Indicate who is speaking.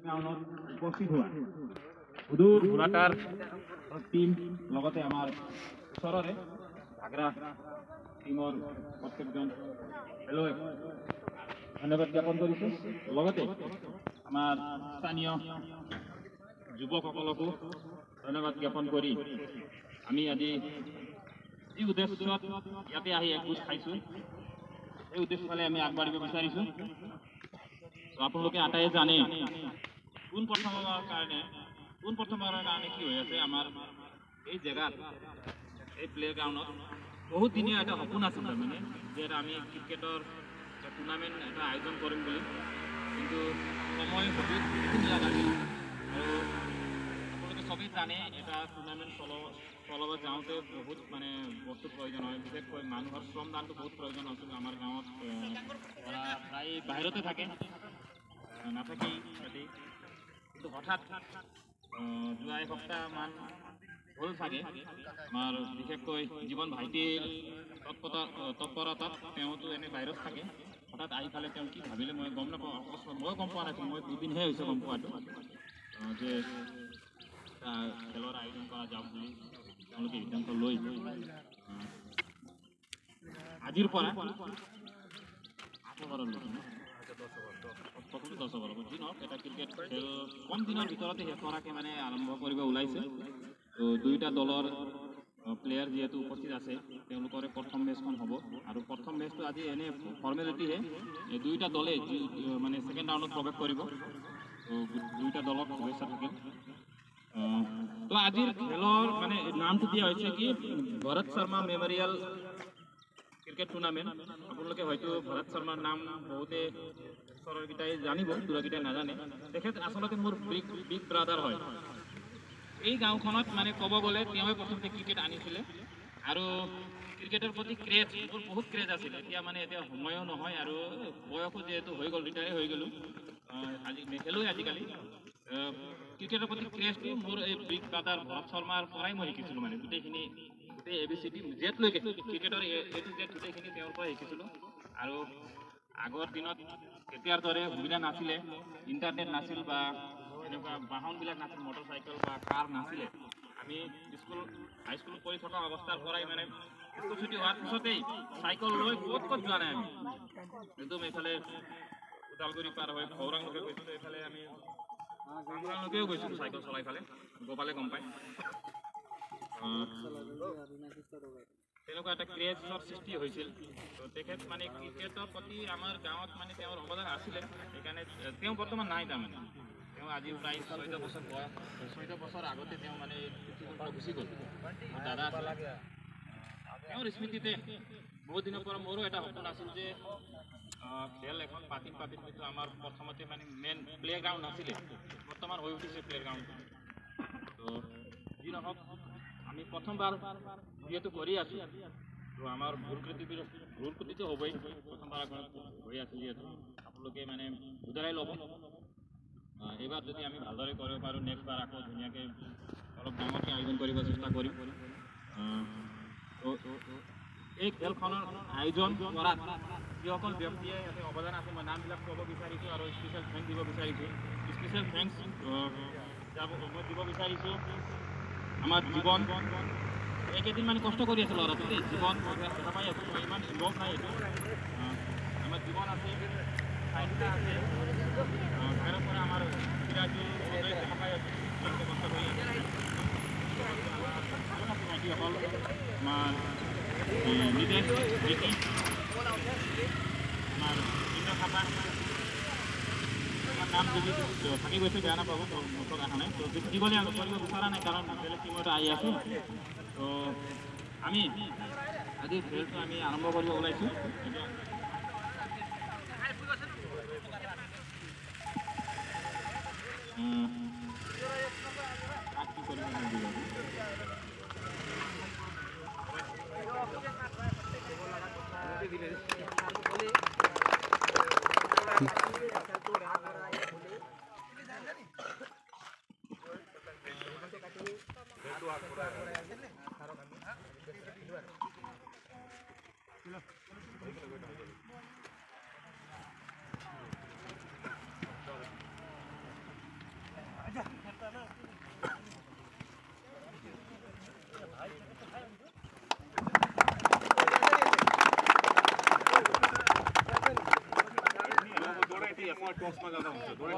Speaker 1: উপস্থিত হোৱা সুদূৰ ভোলাটাৰ টিম লগতে আমাৰ ওচৰৰে ঘাগৰা টিমৰ প্ৰত্যেকজন খেলুৱৈক ধন্যবাদ জ্ঞাপন কৰিছোঁ। লগতে আমাৰ স্থানীয় যুৱকসকলকো ধন্যবাদ জ্ঞাপন কৰি আমি আজি যি উদ্দেশ্যত ইয়াতে আহি একগোট খাইছোঁ এই উদ্দেশ্য ফালে আমি আগবাঢ়িব বিচাৰিছোঁ। আপোনালোকে আটাইয়ে জানে পোনপ্ৰথমবাৰৰ কাৰণে কি হৈ আছে আমাৰ এই জেগাত এই প্লে গ্ৰাউণ্ডত বহুত দিনীয়া এটা সপোন আছিল তাৰমানে যে আমি ক্ৰিকেটৰ টুৰ্ণামেণ্ট এটা আয়োজন কৰিম বুলি, কিন্তু সময় সুযোগ মিলা লাগিল। আৰু আপোনালোকে চবেই জানে এটা টুৰ্ণামেণ্ট চলাব যাওঁতে বহুত মানে বস্তুৰ প্ৰয়োজন হয়, বিশেষকৈ মানুহৰ শ্ৰমদানটো বহুত প্ৰয়োজন আছিল। আমাৰ গাঁৱত প্ৰায় বাহিৰতে থাকে নাথাকেই সিহঁতি, কিন্তু হঠাৎ যোৱা এসপ্তাহমান হ'ল চাগে আমাৰ বিশেষকৈ জীৱন ভাইটিৰ তৎপৰতাত তেওঁতো এনে বাহিৰত থাকে, হঠাৎ আহি পালে তেওঁ কি ভাবিলে মই গম নাপাওঁ, ময়ো গম পোৱা নাছিলোঁ। মই দুদিনহে হৈছে গম পোৱাটো যে খেলৰ আয়োজন কৰা যাওক বুলি তেওঁলোকে সিদ্ধান্ত লৈ আজিৰ পৰা 8 অভাৰলৈকে 10 অভাৰ যি নহওক এটা ক্ৰিকেট খেল কম দিনৰ ভিতৰতে শেষ কৰাকৈ মানে আৰম্ভ কৰিব ওলাইছে। তো দুয়োটা দলৰ প্লেয়াৰ যিহেতু উপস্থিত আছে তেওঁলোকৰে প্ৰথম মেচখন হ'ব, আৰু প্ৰথম মেচটো আজি এনে ফৰ্মেলিটিহে, এই দুয়োটা দলে মানে ছেকেণ্ড ৰাউণ্ডত প্ৰৱেশ কৰিব। তো দুয়োটা দলক শুভেচ্ছা থাকিল। তো আজিৰ খেলৰ মানে নামটো দিয়া হৈছে কি ভৰত শৰ্মা মেমৰিয়েল ক্ৰিকেট টুৰ্ণামেণ্ট। আপোনালোকে হয়তো ভৰত শৰ্মাৰ নাম বহুতে ওচৰৰকেইটাই জানিব, দূৰকেইটাই নাজানে। তেখেত আচলতে মোৰ বিগ ব্ৰাদাৰ হয়। এই গাঁওখনত মানে ক'ব গ'লে তেওঁৱে প্ৰথমতে ক্ৰিকেট আনিছিলে, আৰু ক্ৰিকেটৰ প্ৰতি ক্ৰেজ মোৰ বহুত ক্ৰেজ আছিল। এতিয়া সময়ো নহয় আৰু বয়সো যিহেতু হৈ গ'ল, ৰিটায়াৰ হৈ গ'লোঁ, নেখেলোঁৱে আজিকালি। ক্ৰিকেটৰ প্ৰতি ক্ৰেজটো মোৰ এই বিগ ব্ৰাদাৰ ভৰত শৰ্মাৰ পৰাই মই শিকিছিলোঁ। মানে গোটেই ABCD জেডলৈকে ক্ৰিকেটৰ A to Z গোটেইখিনি তেওঁৰ পৰাই শিকিছিলোঁ। আৰু আগৰ দিনত এতিয়াৰ দৰে সুবিধা নাছিলে, ইণ্টাৰনেট নাছিল বা এনেকুৱা বাহনবিলাক নাছিল, মটৰচাইকেল বা কাৰ নাছিলে। আমি হাইস্কুল পঢ়ি থকা অৱস্থাৰ পৰাই মানে স্কুল ছুটি হোৱাৰ পিছতেই চাইকেল লৈ ক'ত যোৱা নাই আমি। একদম এইফালে ওদালগুৰি পাৰ হৈ খৌৰাংলৈকে গৈছিলোঁ, এইফালে আমি কামৰাংলৈকেও গৈছিলোঁ চাইকেল চলাই ফালে, গোপালে গম পায়। তেনেকুৱা এটা ক্ৰেজৰ সৃষ্টি হৈছিল। তো তেখেত মানে ক্ৰিকেটৰ প্ৰতি আমাৰ গাঁৱত মানে তেওঁৰ অৱদান আছিলে, সেইকাৰণে তেওঁ বৰ্তমান নাই। তাৰমানে তেওঁ আজি প্ৰায় 14 বছৰ বয়স, 14 বছৰ আগতে তেওঁ মানে পৃথিৱীৰ পৰা গুচি গ'ল। মোৰ দাদা আছিল, তেওঁৰ স্মৃতিতে বহুত দিনৰ পৰা মোৰো এটা সপোন আছিল যে খেল এখন পাতিম, কিন্তু আমাৰ প্ৰথমতে মানে মেইন প্লে গ্ৰাউণ্ড নাছিলে। বৰ্তমান হৈ উঠিছে প্লে গ্ৰাউণ্ডটো। তো যি নহওক আমি প্ৰথমবাৰ যিহেতু কৰি আছোঁ, তো আমাৰ ভুল ক্ৰুটিটো হ'বই। প্ৰথমবাৰ হৈ আছোঁ যিহেতু আপোনালোকে মানে বুজাই ল'ব। এইবাৰ যদি আমি ভালদৰে কৰিব পাৰোঁ, নেক্সট বাৰ আকৌ ধুনীয়াকৈ অলপ ডাঙৰকৈ আয়োজন কৰিব চেষ্টা কৰিম। এই খেলখনৰ আয়োজন কৰাত যিসকল ব্যক্তিয়ে ইয়াতে অৱদান আছে মই নামবিলাক ক'ব বিচাৰিছোঁ আৰু স্পেচিয়েল থেংকছ দিব বিচাৰিছোঁ। স্পেচিয়েল থেংকছ মই দিব বিচাৰিছোঁ আমাৰ জীৱন। এইকেইদিন মানে কষ্ট কৰি আছে ল'ৰাটো দেই, জীৱন দেখা পাই আছোঁ, মই ইমান ইনভল্ভ নাই এইটো। আমাৰ জীৱন আছে, চাইন্সা আছে, বাহিৰৰ পৰা আমাৰ সিৰাজুল দেখা পাই আছোঁ, কষ্ট কৰি আছে। ভাইটিসকল আমাৰ নিতেশ ৰিকি, আমাৰ ইন্দ্ৰ থাপা, আমাৰ নাম যদি থাকি গৈছে বেয়া নাপাব, মুখত অহা নাই। তো বেছি দীঘলীয়া কৰিব বিচৰা নাই, কাৰণ বেলেগ টিমতে আহি আছোঁ। তো আমি আজি খেলটো আমি আৰম্ভ কৰিব ওলাইছোঁ। दौड़ाई थी, टॉस में ज्यादा